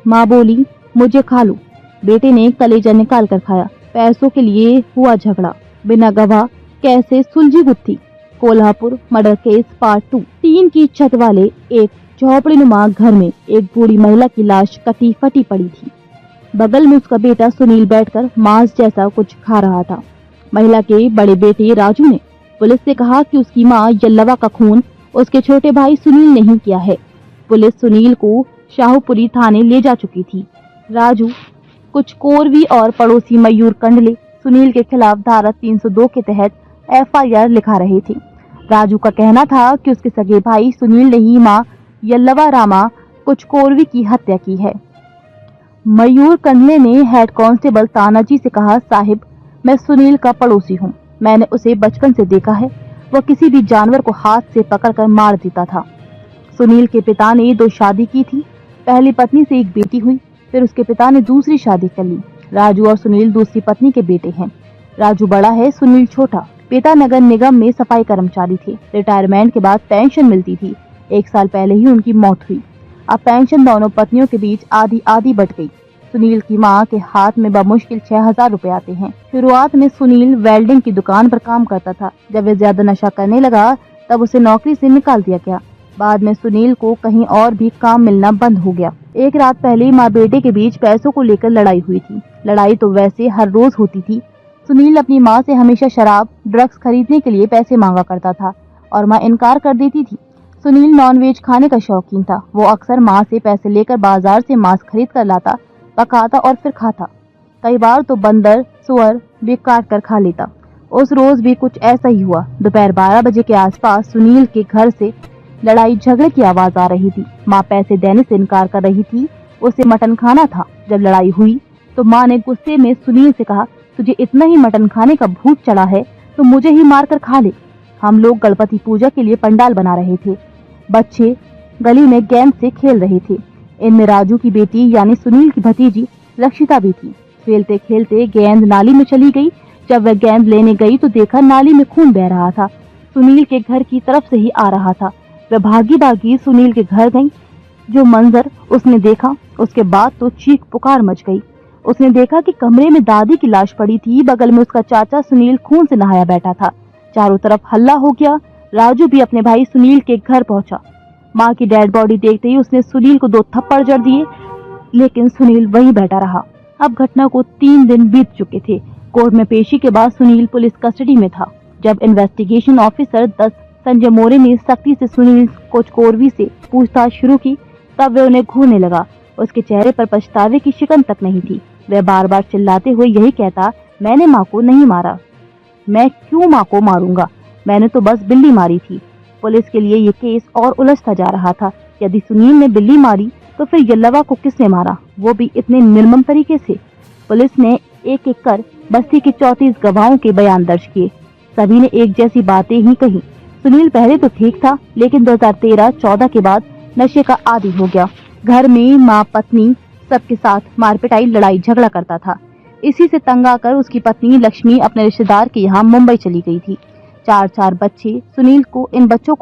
माँ बोली, मुझे खा लो। बेटे ने कलेजा निकाल कर खाया। पैसों के लिए हुआ झगड़ा, बिना गवाह कैसे सुलझी गुत्थी। Kolhapur murder case part 2। Tin की छत वाले एक झोपड़ीनुमा घर में एक बूढ़ी महिला की लाश कटी फटी पड़ी थी। बगल में उसका बेटा सुनील बैठकर मांस जैसा कुछ खा रहा था। महिला के बड़े बेटे राजू ने पुलिस से कहा कि उसकी मां यल्लवा का खून उसके छोटे भाई सुनील ने ही किया है। पुलिस सुनील को शाहूपुरी थाने ले जा चुकी थी। राजू, कुछ कोरवी और पड़ोसी मयूर कंडले सुनील के खिलाफ धारा 302 के तहत एफआईआर लिखा रहे थे। राजू का कहना था कि उसके सगे भाई सुनील ने ही मां यल्लवा रामा कुछ कोरवी की हत्या की है। मयूर कंडले ने हेड कांस्टेबल तानाजी से कहा, साहिब, मैं सुनील का पड़ोसी हूँ। मैंने उसे बचपन से देखा है। वह किसी भी जानवर को हाथ से पकड़कर मार देता था। सुनील के पिता ने 2 शादी की थी। पहली पत्नी से एक बेटी हुई, फिर उसके पिता ने दूसरी शादी कर ली। राजू और सुनील दूसरी पत्नी के बेटे हैं। राजू बड़ा है, सुनील छोटा। पिता नगर निगम में सफाई कर्मचारी थे। रिटायरमेंट के बाद पेंशन मिलती थी। 1 साल पहले ही उनकी मौत हुई। अब पेंशन दोनों पत्नियों के बीच आधी आधी बट गई। सुनील की मां के हाथ में बमुश्किल 6000 रुपए आते हैं। शुरुआत में सुनील वेल्डिंग की दुकान पर काम करता था। जब वह ज्यादा नशा करने लगा तब उसे नौकरी से निकाल दिया गया। बाद में सुनील को कहीं और भी काम मिलना बंद हो गया। एक रात पहले माँ बेटे के बीच पैसों को लेकर लड़ाई हुई थी। लड़ाई तो वैसे हर रोज होती थी। सुनील अपनी माँ से हमेशा शराब, ड्रग्स खरीदने के लिए पैसे मांगा करता था और माँ इनकार कर देती थी। सुनील नॉनवेज खाने का शौकीन था। वो अक्सर माँ से पैसे लेकर बाजार से मांस खरीद कर लाता, पकाता और फिर खाता। कई बार तो बंदर, सुअर भी काट कर खा लेता। उस रोज भी कुछ ऐसा ही हुआ। दोपहर 12 बजे के आसपास सुनील के घर से लड़ाई झगड़े की आवाज आ रही थी। माँ पैसे देने से इनकार कर रही थी। उसे मटन खाना था। जब लड़ाई हुई तो माँ ने गुस्से में सुनील से कहा, तुझे इतना ही मटन खाने का भूत चढ़ा है तो मुझे ही मार कर खा ले। हम लोग गणपति पूजा के लिए पंडाल बना रहे थे। बच्चे गली में गेंद से खेल रहे थे। इनमें राजू की बेटी यानी सुनील की भतीजी रक्षिता भी थी। खेलते खेलते गेंद नाली में चली गई। जब वह गेंद लेने गई तो देखा नाली में खून बह रहा था। सुनील के घर की तरफ से ही आ रहा था। वह भागी भागी सुनील के घर गई। जो मंजर उसने देखा, उसके बाद तो चीख पुकार मच गई। उसने देखा कि कमरे में दादी की लाश पड़ी थी। बगल में उसका चाचा सुनील खून से नहाया बैठा था। चारों तरफ हल्ला हो गया। राजू भी अपने भाई सुनील के घर पहुंचा। माँ की डेड बॉडी देखते ही उसने सुनील को 2 थप्पड़ जड़ दिए, लेकिन सुनील वहीं बैठा रहा। अब घटना को 3 दिन बीत चुके थे। कोर्ट में पेशी के बाद सुनील पुलिस कस्टडी में था। जब इन्वेस्टिगेशन ऑफिसर 10 संजय मोरे ने सख्ती से सुनील कोचकोरवी से पूछताछ शुरू की, तब वह उन्हें घूरने लगा। उसके चेहरे पर पछतावे की शिकन तक नहीं थी। वह बार बार चिल्लाते हुए यही कहता, मैंने माँ को नहीं मारा। मैं क्यों माँ को मारूंगा? मैंने तो बस बिल्ली मारी थी। पुलिस के लिए ये केस और उलझता जा रहा था। यदि सुनील ने बिल्ली मारी तो फिर यल्लवा को किसने मारा, वो भी इतने निर्मम तरीके से? पुलिस ने एक एक कर बस्ती के 34 गवाहों के बयान दर्ज किए। सभी ने एक जैसी बातें ही कही। सुनील पहले तो ठीक था, लेकिन 2013-14 के बाद नशे का आदी हो गया। घर में माँ, पत्नी सबके साथ मारपिटाई, लड़ाई झगड़ा करता था। इसी से तंग आकर उसकी पत्नी लक्ष्मी अपने रिश्तेदार के यहाँ मुंबई चली गई थी। 4 बच्चे। सुनील को इन बच्चों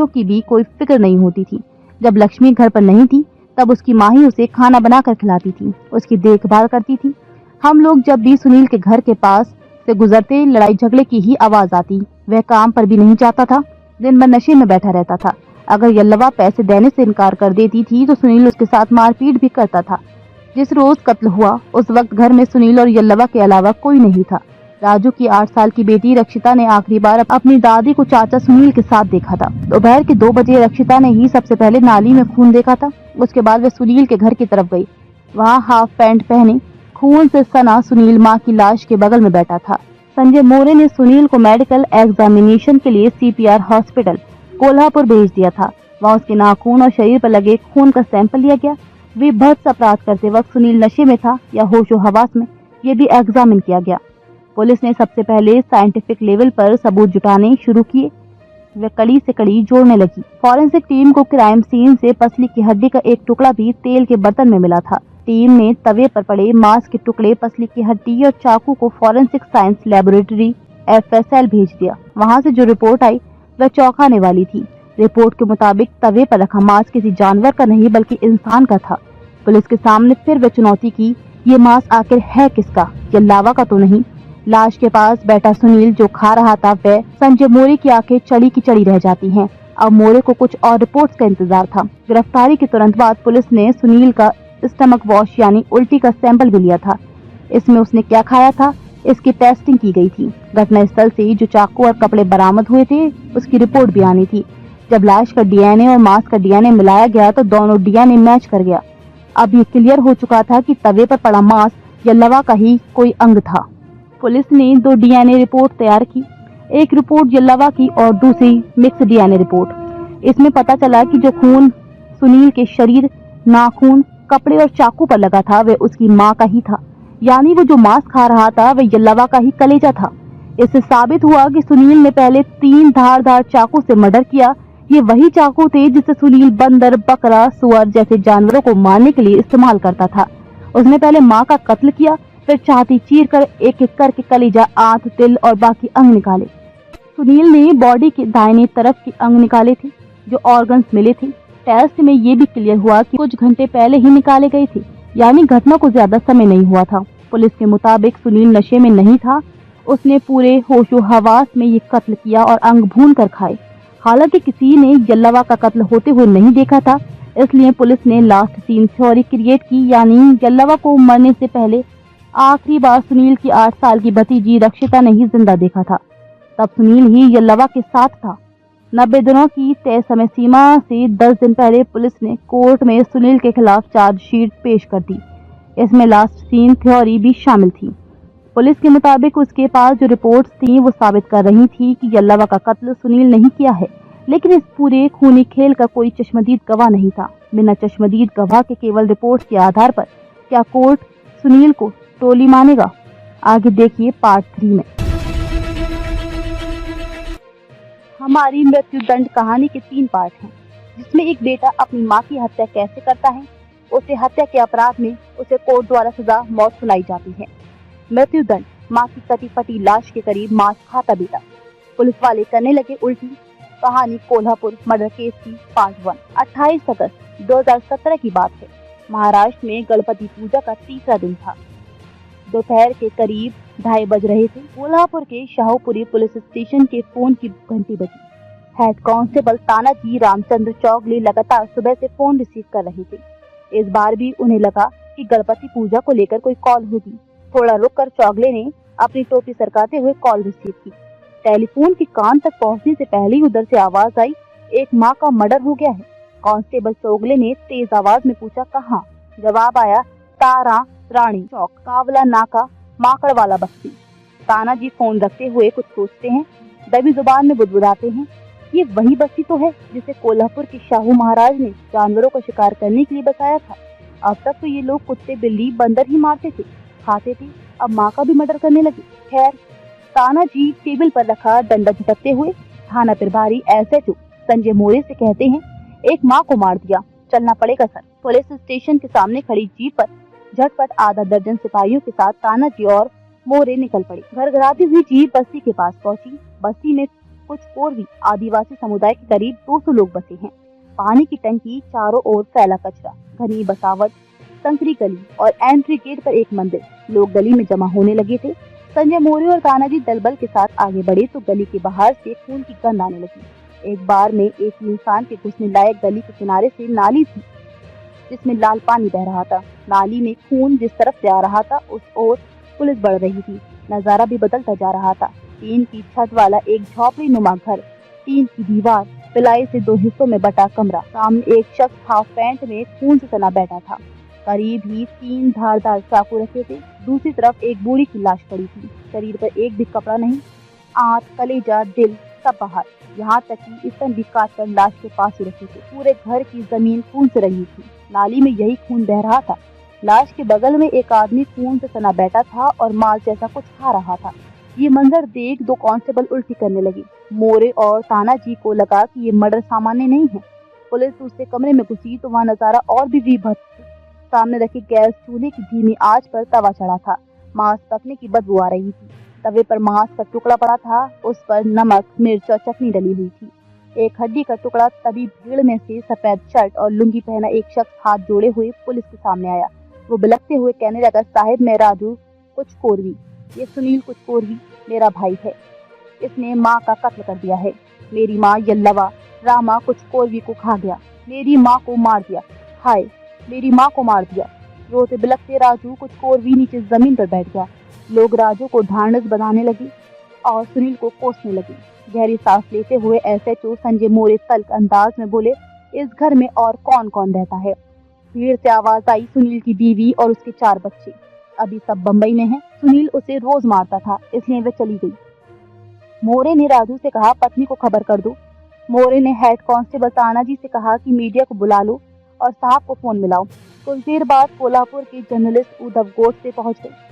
की भी कोई फिक्र नहीं होती थी। जब लक्ष्मी घर पर नहीं थी तब उसकी माँ ही उसे खाना बनाकर खिलाती थी, उसकी देखभाल करती थी। हम लोग जब भी सुनील के घर के पास से गुजरते लड़ाई झगड़े की ही आवाज आती। वह काम पर भी नहीं जाता था, दिन भर नशे में बैठा रहता था। अगर यल्लवा पैसे देने से इनकार कर देती थी तो सुनील उसके साथ मारपीट भी करता था। जिस रोज कत्ल हुआ उस वक्त घर में सुनील और यल्लवा के अलावा कोई नहीं था। राजू की 8 साल की बेटी रक्षिता ने आखिरी बार अपनी दादी को चाचा सुनील के साथ देखा था। दोपहर के 2 बजे रक्षिता ने ही सबसे पहले नाली में खून देखा था। उसके बाद वह सुनील के घर की तरफ गई। वहाँ हाफ पैंट पहने, खून से सना सुनील माँ की लाश के बगल में बैठा था। संजय मोरे ने सुनील को मेडिकल एग्जामिनेशन के लिए CPR हॉस्पिटल कोल्हापुर भेज दिया था। वहाँ उसके नाखून और शरीर पर लगे खून का सैंपल लिया गया। विभत्स अपराध करते वक्त सुनील नशे में था या होशो हवास में, ये भी एग्जामिन किया गया। पुलिस ने सबसे पहले साइंटिफिक लेवल पर सबूत जुटाने शुरू किए। वे कड़ी से कड़ी जोड़ने लगी। फॉरेंसिक टीम को क्राइम सीन से पसली की हड्डी का एक टुकड़ा भी तेल के बर्तन में मिला था। टीम ने तवे पर पड़े मांस के टुकड़े, पसली की हड्डी और चाकू को फॉरेंसिक साइंस लेबोरेटरी FSL भेज दिया। वहां से जो रिपोर्ट आई वह चौंकाने वाली थी। रिपोर्ट के मुताबिक तवे पर रखा मांस किसी जानवर का नहीं बल्कि इंसान का था। पुलिस के सामने फिर वे चुनौती की, ये मांस आखिर है किसका? ये लावा का तो नहीं? लाश के पास बैठा सुनील जो खा रहा था, वह संजय मोरे की आंखें चढ़ी की चढ़ी रह जाती हैं। अब मोरे को कुछ और रिपोर्ट्स का इंतजार था। गिरफ्तारी के तुरंत बाद पुलिस ने सुनील का स्टमक वॉश यानी उल्टी का सैंपल भी लिया था। इसमें उसने क्या खाया था, इसकी टेस्टिंग की गई थी। घटनास्थल से जो चाकू और कपड़े बरामद हुए थे, उसकी रिपोर्ट भी आनी थी। जब लाश का डीएनए और मांस का डीएनए मिलाया गया तो दोनों डीएनए मैच कर गया। अब ये क्लियर हो चुका था कि तवे पर पड़ा मांस यल्लवा का ही कोई अंग था। पुलिस ने 2 डीएनए रिपोर्ट तैयार की, एक रिपोर्ट यल्लवा की और दूसरी मिक्स डीएनए रिपोर्ट। इसमें पता चला कि जो खून सुनील के शरीर, नाखून, कपड़े और चाकू पर लगा था वह उसकी मां का ही था, यानी वो जो मांस खा रहा था वह यल्लवा का ही कलेजा था। इससे साबित हुआ कि सुनील ने पहले 3 धारदार चाकू से मर्डर किया। ये वही चाकू थे जिसे सुनील बंदर, बकरा, सुअर जैसे जानवरों को मारने के लिए इस्तेमाल करता था। उसने पहले मां का कत्ल किया, फिर छाती चीर कर एक एक करके कलेजा, आंत, दिल और बाकी अंग निकाले। सुनील ने बॉडी के दाहिने तरफ के अंग निकाले थे। जो ऑर्गन्स मिले थे, टेस्ट में ये भी क्लियर हुआ कि कुछ घंटे पहले ही निकाले गए थे, यानी घटना को ज्यादा समय नहीं हुआ था। पुलिस के मुताबिक सुनील नशे में नहीं था, उसने पूरे होशो हवास में ये कत्ल किया और अंग भून कर खाए। हालांकि किसी ने यल्लवा का कत्ल होते हुए नहीं देखा था, इसलिए पुलिस ने लास्ट सीन थ्योरी क्रिएट की, यानी यल्लवा को मरने से पहले आखिरी बार सुनील की 8 साल की भतीजी रक्षिता ने ही जिंदा देखा था। तब सुनील ही यल्लवा के साथ था। 90 दिनों की तय समय सीमा से 10 दिन पहले पुलिस ने कोर्ट में सुनील के खिलाफ चार्जशीट पेश कर दी। इसमें लास्ट सीन थ्योरी भी शामिल थी। पुलिस के मुताबिक उसके पास जो रिपोर्ट्स थी वो साबित कर रही थी कि यल्लवा का कत्ल सुनील नहीं किया है, लेकिन इस पूरे खूनी खेल का कोई चश्मदीद गवाह नहीं था। बिना चश्मदीद गवाह के केवल रिपोर्ट्स के आधार पर क्या कोर्ट सुनील को टोली मानेगा? आगे देखिए पार्ट 3 में। हमारी मृत्यु दंड कहानी के 3 पार्ट हैं, जिसमें एक बेटा अपनी मां की हत्या कैसे करता है, उसे हत्या के अपराध में उसे कोर्ट द्वारा सजा मौत सुनाई जाती है। मृत्यु दंड, मां की कटी फटी लाश के करीब मांस खाता बेटा, पुलिस वाले करने लगे उल्टी। कहानी कोल्हापुर मर्डर केस की पार्ट 1। 28 अगस्त 2017 की बात है। महाराष्ट्र में गणपति पूजा का तीसरा दिन था। दोपहर के करीब 2:30 बज रहे थे। कोल्हापुर के शाहूपुरी पुलिस स्टेशन के फोन की घंटी बजी। हेड कांस्टेबल तानाजी रामचंद्र चौगले लगातार सुबह से फोन रिसीव कर रहे थे। इस बार भी उन्हें लगा कि गणपति पूजा को लेकर कोई कॉल होगी। थोड़ा रुककर चौगले ने अपनी टोपी सरकाते हुए कॉल रिसीव की। टेलीफोन की कान तक पहुंचने से पहले ही उधर से आवाज आई, एक माँ का मर्डर हो गया है। कांस्टेबल चौगले ने तेज आवाज में पूछा, कहाँ? जवाब आया, तारा रानी चौक, कावला नाका, माकड़ वाला बस्ती। तानाजी फोन रखते हुए कुछ सोचते हैं, दबी जुबान में बुदबुदाते हैं, ये वही बस्ती तो है जिसे कोल्हापुर के शाहू महाराज ने जानवरों का शिकार करने के लिए बसाया था। अब तक तो ये लोग कुत्ते, बिल्ली, बंदर ही मारते थे, खाते थे, अब माँ का भी मर्डर करने लगे। खैर, तानाजी टेबल पर रखा डंडा झटकते हुए थाना प्रभारी एसएचओ संजय मोरे से कहते हैं, एक माँ को मार दिया, चलना पड़ेगा सर। पुलिस स्टेशन के सामने खड़ी जीप पर झटपट आधा दर्जन सिपाहियों के साथ तानाजी और मोरे निकल पड़े। घरघराती हुई जीप बस्ती के पास पहुंची। बस्ती में कुछ कोरवी आदिवासी समुदाय के करीब 200 लोग बसे हैं। पानी की टंकी, चारों ओर फैला कचरा, घनी बसावट, संकरी गली और एंट्री गेट पर एक मंदिर। लोग गली में जमा होने लगे थे। संजय मोरे और तानाजी दलबल के साथ आगे बढ़े तो गली के बाहर से खून की गंध आने लगी। एक बार में एक इंसान के घुसने लायक गली के किनारे से नाली थी जिसमें लाल पानी बह रहा था। नाली में खून जिस तरफ से आ रहा था उस ओर पुलिस बढ़ रही थी। नजारा भी बदलता जा रहा था। 3 की छत वाला एक झोपड़ी नुमा घर, 3 की दीवार, पिलाई से 2 हिस्सों में बटा कमरा, सामने एक शख्स हाफ पैंट में खून से सना बैठा था। करीब ही 3 धारदार चाकू रखे थे। दूसरी तरफ एक बूढ़ी की लाश पड़ी थी। शरीर पर एक भी कपड़ा नहीं, आंत, कलेजा, दिल सब बाहर, यहाँ तक कि स्तन भी काटकर लाश के पास ही रखे थे। पूरे घर की जमीन खून से रंगी थी। नाली में यही खून बह रहा था। लाश के बगल में एक आदमी खून से सना बैठा था और मांस जैसा कुछ खा रहा था। ये मंजर देख 2 कांस्टेबल उल्टी करने लगे। मोरे और तानाजी को लगा कि ये मर्डर सामान्य नहीं है। पुलिस दूसरे कमरे में घुसी तो वहाँ नजारा और भी विभत्स। सामने रखे गैस चूल्हे की धीमी आंच पर तवा चढ़ा था। मांस पकने की बदबू आ रही थी। तवे पर मांस का टुकड़ा पड़ा था, उस पर नमक, मिर्च और चटनी डली हुई थी। एक हड्डी का टुकड़ा। तभी भीड़ में से सफेद शर्ट और लुंगी पहना एक शख्स हाथ जोड़े हुए पुलिस के सामने आया। वो बिलखते हुए कहने लगा, साहिब मैं राजू कुछ कोरवी, ये सुनील कुछ कोरवी मेरा भाई है। इसने माँ का कत्ल कर दिया है। मेरी माँ यल्लवा रामा कुछ कोरवी को खा गया, मेरी माँ को मार दिया, हाय मेरी माँ को मार दिया। रोते बिलखते राजू कुछ कोरवी नीचे जमीन पर बैठ गया। लोग राजू को ढांढस बंधाने लगे और सुनील को कोसने लगे। गहरी सांस लेते हुए एसएचओ संजय मोरे तल्ख अंदाज में बोले, इस घर में और कौन कौन रहता है? भीड़ से आवाज आई, सुनील की बीवी और उसके 4 बच्चे। अभी सब बम्बई में हैं। सुनील उसे रोज मारता था, इसलिए वे चली गई। मोरे ने राजू से कहा, पत्नी को खबर कर दो। मोरे ने हेड कांस्टेबल तानाजी से कहा कि मीडिया को बुला लो और साहब को फोन मिलाओ। कुछ देर बाद कोल्हापुर के जर्नलिस्ट उद्धव गोडसे पहुंच गए।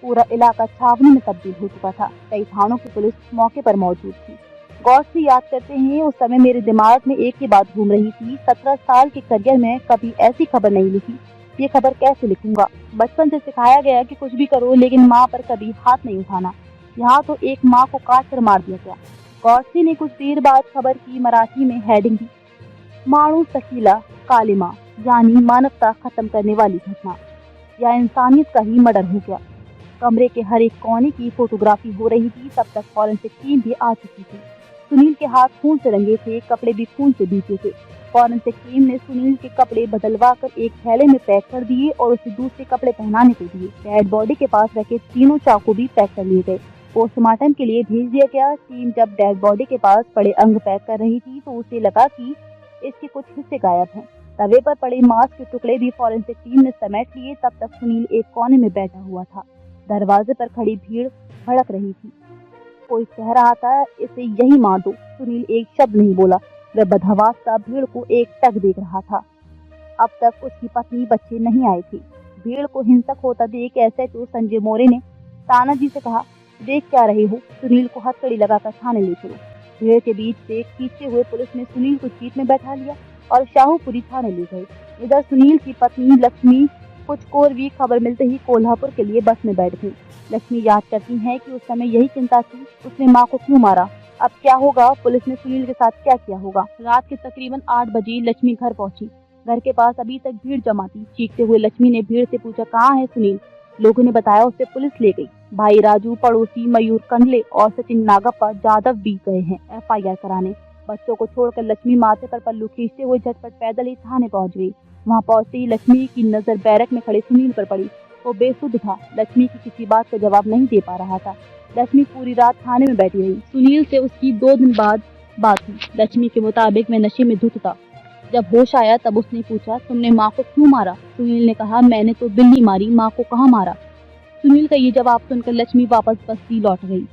पूरा इलाका छावनी में तब्दील हो चुका था। कई थानों की पुलिस मौके पर मौजूद थी। गोडसे याद करते हैं, उस समय मेरे दिमाग में एक ही बात घूम रही थी, 17 साल के करियर में कभी ऐसी खबर नहीं लिखी। ये खबर कैसे लिखूंगा? बचपन से सिखाया गया कि कुछ भी करो लेकिन माँ पर कभी हाथ नहीं उठाना। यहाँ तो एक माँ को काट कर मार दिया गया। गोडसे ने कुछ देर बाद खबर की मराठी में हेडिंग दी, माणू सकीला कालिमा, यानी मानवता खत्म करने वाली घटना या इंसानियत का ही मर्डर हो गया। कमरे के हर एक कोने की फोटोग्राफी हो रही थी। तब तक फॉरेंसिक टीम भी आ चुकी थी। सुनील के हाथ खून से रंगे थे, कपड़े भी खून से भीगे थे। फॉरेंसिक टीम ने सुनील के कपड़े बदलवा कर एक थैले में पैक कर दिए और उसे दूसरे कपड़े पहनाने को दिए। डेड बॉडी के पास रखे तीनों चाकू भी पैक कर लिए गए। पोस्टमार्टम के लिए भेज दिया गया। टीम जब डेड बॉडी के पास पड़े अंग पैक कर रही थी तो उसे लगा कि इसके कुछ हिस्से गायब हैं। तवे पर पड़े मांस के टुकड़े भी फॉरेंसिक टीम ने समेट लिए। तब तक सुनील एक कोने में बैठा हुआ था। दरवाजे पर खड़ी भीड़ भड़क रही थी। कोई कह रहा था, इसे यही मार दो। सुनील एक शब्द नहीं बोला। वह बदहवास सा भीड़ को एक टक देख रहा था। अब तक उसकी पत्नी बच्चे नहीं आए थे। भीड़ को हिंसक होता देख एसएचओ संजय मोरे ने तानाजी से कहा, देख क्या रहे हो, सुनील को हथकड़ी लगाकर थाने ले चलो। भीड़ के बीच से खींचते हुए पुलिस ने सुनील को जीप में बैठा लिया और शाहूपुरी थाने ले गए। इधर सुनील की पत्नी लक्ष्मी कुछ कोरवी खबर मिलते ही कोल्हापुर के लिए बस में बैठ गई। लक्ष्मी याद करती हैं कि उस समय यही चिंता थी, उसने माँ को क्यों मारा, अब क्या होगा, पुलिस ने सुनील के साथ क्या किया होगा। रात के तकरीबन 8 बजे लक्ष्मी घर पहुंची। घर के पास अभी तक भीड़ जमा थी। चीखते हुए लक्ष्मी ने भीड़ से पूछा, कहाँ है सुनील? लोगों ने बताया उसे पुलिस ले गई। भाई राजू, पड़ोसी मयूर कंडले और सचिन नागप्पा जादव भी गए हैं एफआईआर कराने। बच्चों को छोड़कर लक्ष्मी माथे पर पल्लू खींचते हुए झटपट पैदल ही थाने पहुंच गई। वहां पहुंचते ही लक्ष्मी की नजर बैरक में खड़े सुनील पर पड़ी। वो बेसुध था, लक्ष्मी की किसी बात का जवाब नहीं दे पा रहा था। लक्ष्मी पूरी रात थाने में बैठी रही। सुनील से उसकी 2 दिन बाद बात हुई। लक्ष्मी के मुताबिक वह नशे में धुत था। जब होश आया तब उसने पूछा, तुमने माँ को क्यों मारा? सुनील ने कहा, मैंने तो बिल्ली मारी, माँ को कहाँ मारा। सुनील का ये जवाब सुनकर लक्ष्मी वापस बस्ती लौट गई।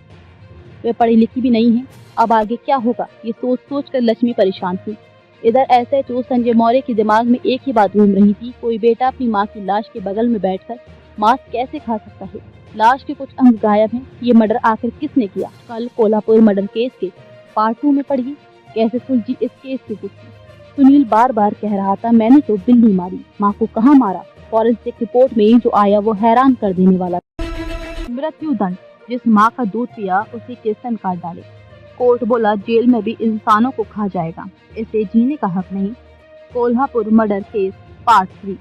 वे पढ़ी लिखी भी नहीं है, अब आगे क्या होगा ये सोच सोच कर लक्ष्मी परेशान थी। इधर एसएचओ संजय मौर्य के दिमाग में एक ही बात घूम रही थी, कोई बेटा अपनी माँ की लाश के बगल में बैठकर मांस कैसे खा सकता है? लाश के कुछ अंग गायब हैं, ये मर्डर आखिर किसने किया? कल कोल्हापुर मर्डर केस के पार्ट 2 में पढ़िए कैसे सुलझी इस केस की गुत्थी। सुनील बार बार कह रहा था, मैंने तो बिल्ली मारी, माँ को कहाँ मारा। फॉरेंसिक रिपोर्ट में जो आया वो हैरान कर देने वाला। मृत्यु दंड, जिस माँ का दूध पिया उसे किसन काट डाले। कोर्ट बोला, जेल में भी इंसानों को खा जाएगा, इसे जीने का हक नहीं। Kolhapur murder case part 3।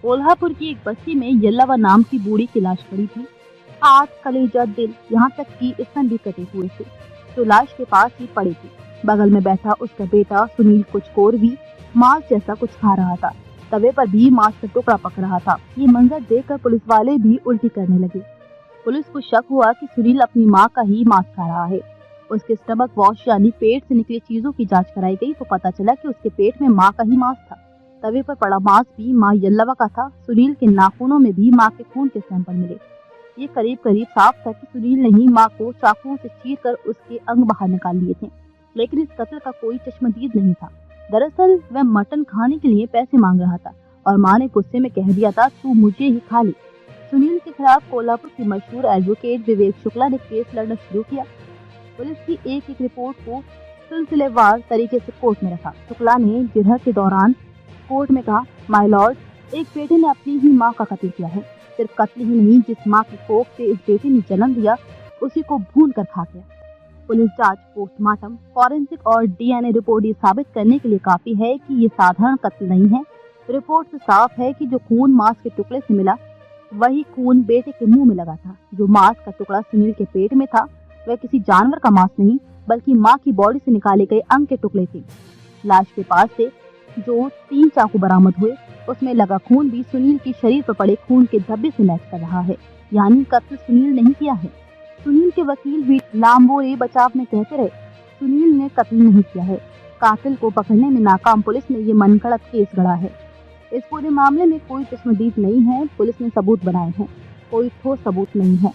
Kolhapur की एक बस्ती में यल्लवा नाम की बूढ़ी की लाश पड़ी थी। आंख, कलेजा, दिल, यहाँ तक कि स्तन भी कटे हुए थे, तो लाश के पास ही पड़ी थी। बगल में बैठा उसका बेटा सुनील कुछ कोरवी मांस जैसा कुछ खा रहा था। तवे पर भी मांस का टुकड़ा पक रहा था। ये मंजर देखकर पुलिस वाले भी उल्टी करने लगे। पुलिस को शक हुआ कि सुनील अपनी माँ का ही मांस खा रहा है। उसके स्टमक वॉश यानी पेट से निकली चीजों की जांच कराई गई तो पता चला कि उसके पेट में माँ का ही मांस था। तवे पर पड़ा मांस भी माँ यल्लवा का था। सुनील के नाखूनों में भी माँ के खून के सैंपल मिले। ये करीब करीब साफ था कि सुनील ने ही माँ को चाकुओं से चीरकर उसके अंग बाहर निकाल लिए थे, लेकिन इस कत्ल का कोई चश्मदीद नहीं था। दरअसल वह मटन खाने के लिए पैसे मांग रहा था और माँ ने गुस्से में कह दिया था, तू मुझे ही खा ले। सुनील के खिलाफ कोल्हापुर के मशहूर एडवोकेट विवेक शुक्ला ने केस लड़ना शुरू किया। पुलिस की एक एक रिपोर्ट को सिलसिलेवार तरीके से कोर्ट में रखा। शुक्ला ने जिरह के दौरान कोर्ट में कहा, माय लॉर्ड, एक बेटे ने अपनी ही माँ का कत्ल किया है। सिर्फ कत्ल ही नहीं, जिस माँ की कोख से इस बेटे ने जन्म दिया उसी को भून कर खा गया। पुलिस जांच, पोस्टमार्टम, फॉरेंसिक और डीएनए रिपोर्ट ये साबित करने के लिए काफी है कि ये साधारण कत्ल नहीं है। रिपोर्ट से साफ है कि जो खून मांस के टुकड़े से मिला वही खून बेटे के मुंह में लगा था। जो मांस का टुकड़ा सुनील के पेट में था वह किसी जानवर का मांस नहीं बल्कि मां की बॉडी से निकाले गए अंग के टुकड़े थे। लाश के पास से जो 3 चाकू बरामद हुए उसमें लगा खून भी सुनील के शरीर पर पड़े खून के धब्बे से मैच कर रहा है, यानी कत्ल सुनील नहीं किया है। सुनील के वकील भी लांबोरे बचाव में कहते रहे, सुनील ने कत्ल नहीं किया है। कातिल को पकड़ने में नाकाम पुलिस ने ये मनगढ़ंत केस गढ़ा है। इस पूरे मामले में कोई चश्मदीद नहीं है, पुलिस ने सबूत बनाए हैं, कोई ठोस सबूत नहीं है।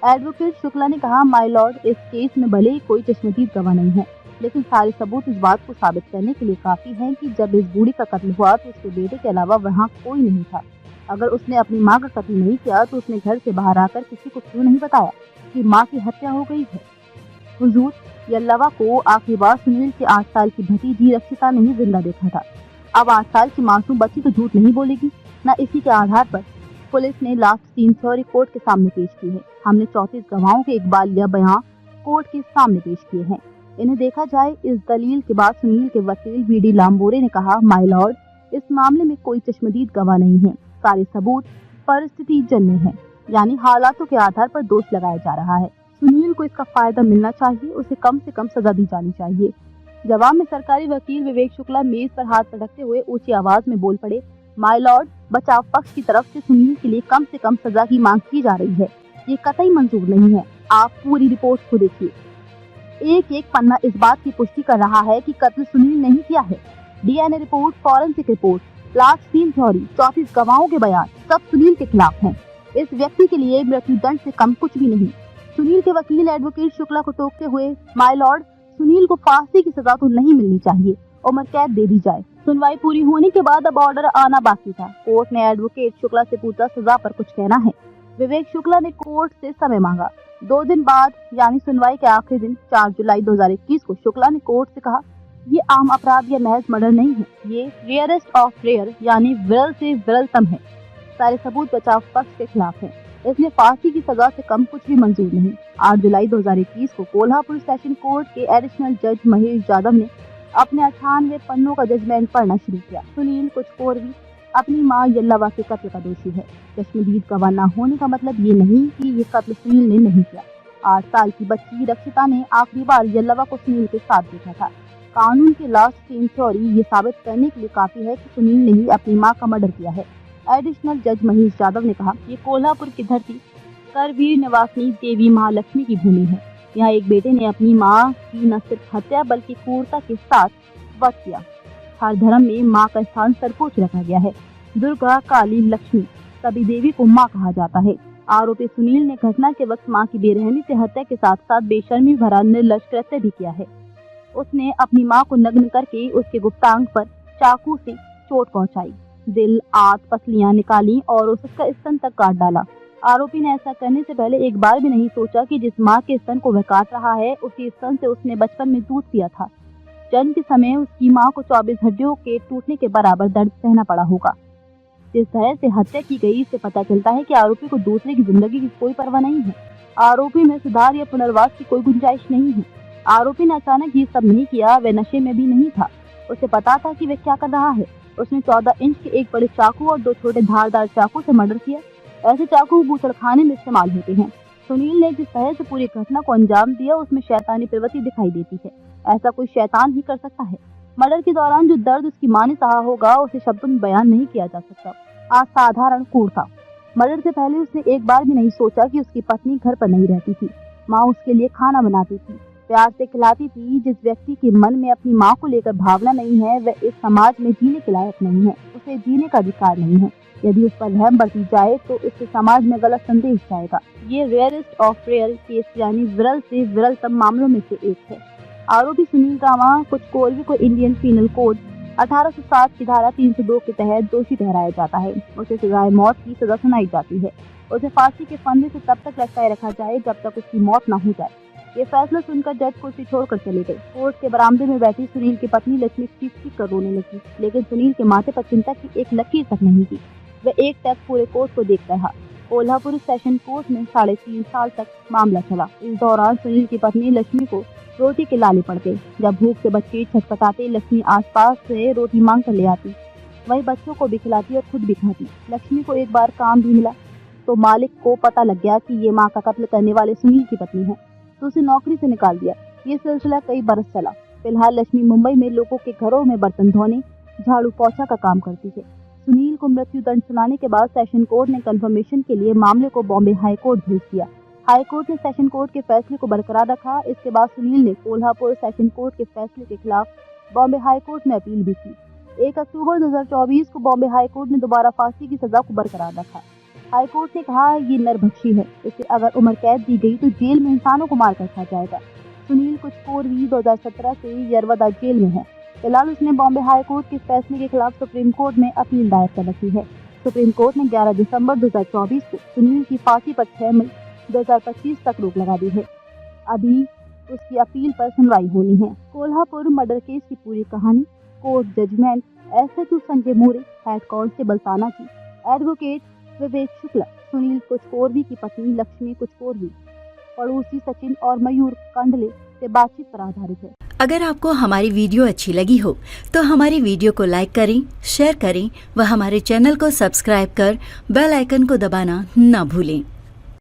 एडवोकेट शुक्ला ने कहा, माय लॉर्ड, इस केस में भले ही कोई चश्मदीद गवाह नहीं है, लेकिन सारे सबूत इस बात को साबित करने के लिए काफी हैं कि जब इस बूढ़ी का कत्ल हुआ तो उसके बेटे के अलावा वहाँ कोई नहीं था। अगर उसने अपनी माँ का कत्ल नहीं किया तो उसने घर से बाहर आकर किसी को क्यों नहीं बताया कि माँ की हत्या हो गई है। हुजूर, यल्लवा को आखिरी बार सुनील की 8 साल की भतीजी रक्षिता ने ही जिंदा देखा था। अब 8 साल की मासूम बच्ची तो झूठ नहीं बोलेगी। न इसी के आधार पर पुलिस ने लास्ट सीन थ्योरी कोर्ट के सामने पेश की है। हमने 34 गवाहों के इकबालिया बयान कोर्ट के सामने पेश किए हैं। इन्हें देखा जाए। इस दलील के बाद सुनील के वकील बीडी लांबोरे ने कहा, माय लॉर्ड, इस मामले में कोई चश्मदीद गवाह नहीं है। सारे सबूत परिस्थिति जन्य हैं, यानी हालातों के आधार पर दोष लगाया जा रहा है। सुनील को इसका फायदा मिलना चाहिए, उसे कम से कम सजा दी जानी चाहिए। जवाब में सरकारी वकील विवेक शुक्ला मेज पर हाथ पटकते हुए ऊंची आवाज में बोल पड़े, माय लॉर्ड, बचाव पक्ष की तरफ से सुनील के लिए कम से कम सजा की मांग की जा रही है। ये कतई मंजूर नहीं है। आप पूरी रिपोर्ट को देखिए। एक एक पन्ना इस बात की पुष्टि कर रहा है कि कत्ल सुनील नहीं किया है। DNA report, forensic report, last seen theory, 34 गवाहों के बयान सब सुनील के खिलाफ हैं। इस व्यक्ति के लिए मृत्युदंड से कम कुछ भी नहीं। सुनील के वकील एडवोकेट शुक्ला को टोकते हुए, माय लॉर्ड, सुनील को फांसी की सजा तो नहीं मिलनी चाहिए, उम्र कैद दे दी जाए। सुनवाई पूरी होने के बाद अब ऑर्डर आना बाकी था। कोर्ट ने एडवोकेट शुक्ला से पूछा, सजा पर कुछ कहना है। विवेक शुक्ला ने कोर्ट से समय मांगा। 2 दिन बाद यानी सुनवाई के आखिरी दिन 4 जुलाई 2021 को शुक्ला ने कोर्ट से कहा, ये आम अपराध या महज मर्डर नहीं है, ये रेयरेस्ट ऑफ रेयर यानी विरल से विरलतम है। सारे सबूत बचाव पक्ष के खिलाफ हैं, इसलिए फांसी की सजा से कम कुछ भी मंजूर नहीं। 8 जुलाई 2021 को कोल्हापुर सेशन कोर्ट के एडिशनल जज महेश यादव ने अपने 98 पन्नों का जजमेंट पढ़ना शुरू किया। सुनील कुछ कोरवी अपनी मां यल्लवा के कत्ल का दोषी है। चश्मदीद गवाह न होने का मतलब ये नहीं कि ये कत्ल सुनील ने नहीं किया। 8 साल की बच्ची रक्षिता ने आखिरी बार यल्लवा को सुनील के साथ देखा था। कानून के लास्ट सीन थ्योरी ये साबित करने के लिए काफी है कि सुनील ने ही अपनी मां का मर्डर किया है। एडिशनल जज महेश यादव ने कहा, ये कोल्हापुर की धरती करवीर निवासिनी देवी महालक्ष्मी की भूमि है। यहाँ एक बेटे ने अपनी माँ की न सिर्फ हत्या बल्कि क्रूरता के साथ वध किया। हर धर्म में माँ का स्थान सर्वोच्च रखा गया है। दुर्गा, काली, लक्ष्मी सभी देवी को माँ कहा जाता है। आरोपी सुनील ने घटना के वक्त माँ की बेरहमी से हत्या के साथ साथ बेशर्मी भरा निर्लज कृत्य भी किया है। उसने अपनी माँ को नग्न करके उसके गुप्तांग पर चाकू से चोट पहुंचाई, दिल, आंत, पसलियां निकाली और उसका स्तन तक काट डाला। आरोपी ने ऐसा करने से पहले एक बार भी नहीं सोचा कि जिस माँ के स्तन को वह काट रहा है उसी स्तन से उसने बचपन में दूध पिया था। जन्म के समय उसकी माँ को 24 हड्डियों के टूटने के बराबर दर्द सहना पड़ा होगा। जिस तरह से हत्या की गई इससे पता चलता है कि आरोपी को दूसरे की जिंदगी की कोई परवाह नहीं है। आरोपी में सुधार या पुनर्वास की कोई गुंजाइश नहीं है। आरोपी ने अचानक ये सब नहीं किया, वह नशे में भी नहीं था। उसे पता था कि वह क्या कर रहा है। उसने 14 इंच के एक बड़े चाकू और 2 छोटे धारदार चाकू से मर्डर किया। ऐसे चाकू बूचड़खाने में इस्तेमाल होते हैं। सुनील ने जिस तरह से पूरी घटना को अंजाम दिया उसमें शैतानी प्रवृत्ति दिखाई देती है। ऐसा कोई शैतान ही कर सकता है। मर्डर के दौरान जो दर्द उसकी मां ने सहा होगा उसे शब्दों में बयान नहीं किया जा सकता। असाधारण क्रूरता। मर्डर से पहले उसने एक बार भी नहीं सोचा कि उसकी पत्नी घर पर नहीं रहती थी। माँ उसके लिए खाना बनाती थी, प्यार से खिलाती थी। जिस व्यक्ति के मन में अपनी माँ को लेकर भावना नहीं है वह इस समाज में जीने के लायक नहीं है, उसे जीने का अधिकार नहीं है। यदि उस पर रहम बरती जाए तो इससे समाज में गलत संदेश जाएगा। ये रेयरेस्ट ऑफ रेयर केस यानी विरल से विरलतम मामलों में से एक है। आरोपी सुनील रामा कुछ कोरवी को इंडियन पीनल कोड 1807 की धारा 302 के तहत दोषी ठहराया जाता है। उसे सजाए मौत की सजा सुनाई जाती है। उसे फांसी के फंदे से तब तक लटकाए रखा जाए जब तक उसकी मौत न हो जाए। ये फैसला सुनकर जज कुर्सी छोड़कर चले गए। कोर्ट के बरामदे में बैठी सुनील की पत्नी लक्ष्मी चीख कर रोने लगी, लेकिन सुनील के माथे पर चिंता की एक लकीर तक नहीं थी। वह एक टक पूरे कोर्ट को देखता रहा। कोल्हापुर सेशन कोर्ट में 3.5 साल तक मामला चला। इस दौरान सुनील की पत्नी लक्ष्मी को रोटी के लाले पड़ गए। जब भूख से बच्चे छटपटाते लक्ष्मी आसपास से रोटी मांग कर ले आती, वही बच्चों को भी खिलाती और खुद भी खाती। लक्ष्मी को एक बार काम भी मिला तो मालिक को पता लग गया कि ये माँ का कत्ल करने वाले सुनील की पत्नी है, तो उसे नौकरी से निकाल दिया। ये सिलसिला कई बरस चला। फिलहाल लक्ष्मी मुंबई में लोगों के घरों में बर्तन धोने, झाड़ू पोछा का काम करती है। सुनील को मृत्यु दंड सुनाने के बाद सेशन कोर्ट ने कंफर्मेशन के लिए मामले को बॉम्बे हाई कोर्ट भेज दिया। हाई कोर्ट ने सेशन कोर्ट के फैसले को बरकरार रखा। इसके बाद सुनील ने कोल्हापुर सेशन कोर्ट के फैसले के खिलाफ बॉम्बे हाई कोर्ट में अपील भी की। 1 अक्टूबर 2024 को बॉम्बे हाई कोर्ट ने दोबारा फांसी की सजा को बरकरार रखा। हाई कोर्ट ने कहा ये नरभक्षी है, इसे अगर उम्र कैद दी गई तो जेल में इंसानों को मारकर खा जाएगा। सुनील कुचकोर भी 2017 से यरवदा जेल में है। फिलहाल उसने बॉम्बे हाई कोर्ट के फैसले के खिलाफ सुप्रीम कोर्ट में अपील दायर कर रखी है। सुप्रीम कोर्ट ने 11 दिसंबर 2024 को सुनील की फांसी पर 6 मई 2025 तक रोक लगा दी है। अभी उसकी अपील पर सुनवाई होनी है। कोल्हापुर मर्डर केस की पूरी कहानी, court judgement, SHO Sanjay More, head constable Tanaji, advocate विवेक शुक्ला, सुनील कुचकोरवी की पत्नी लक्ष्मी कुचकोरवी, पड़ोसी सचिन और मयूर कांडले से बातचीत पर आधारित है। अगर आपको हमारी वीडियो अच्छी लगी हो तो हमारी वीडियो को लाइक करें, शेयर करें व हमारे चैनल को सब्सक्राइब कर बेल आइकन को दबाना न भूलें।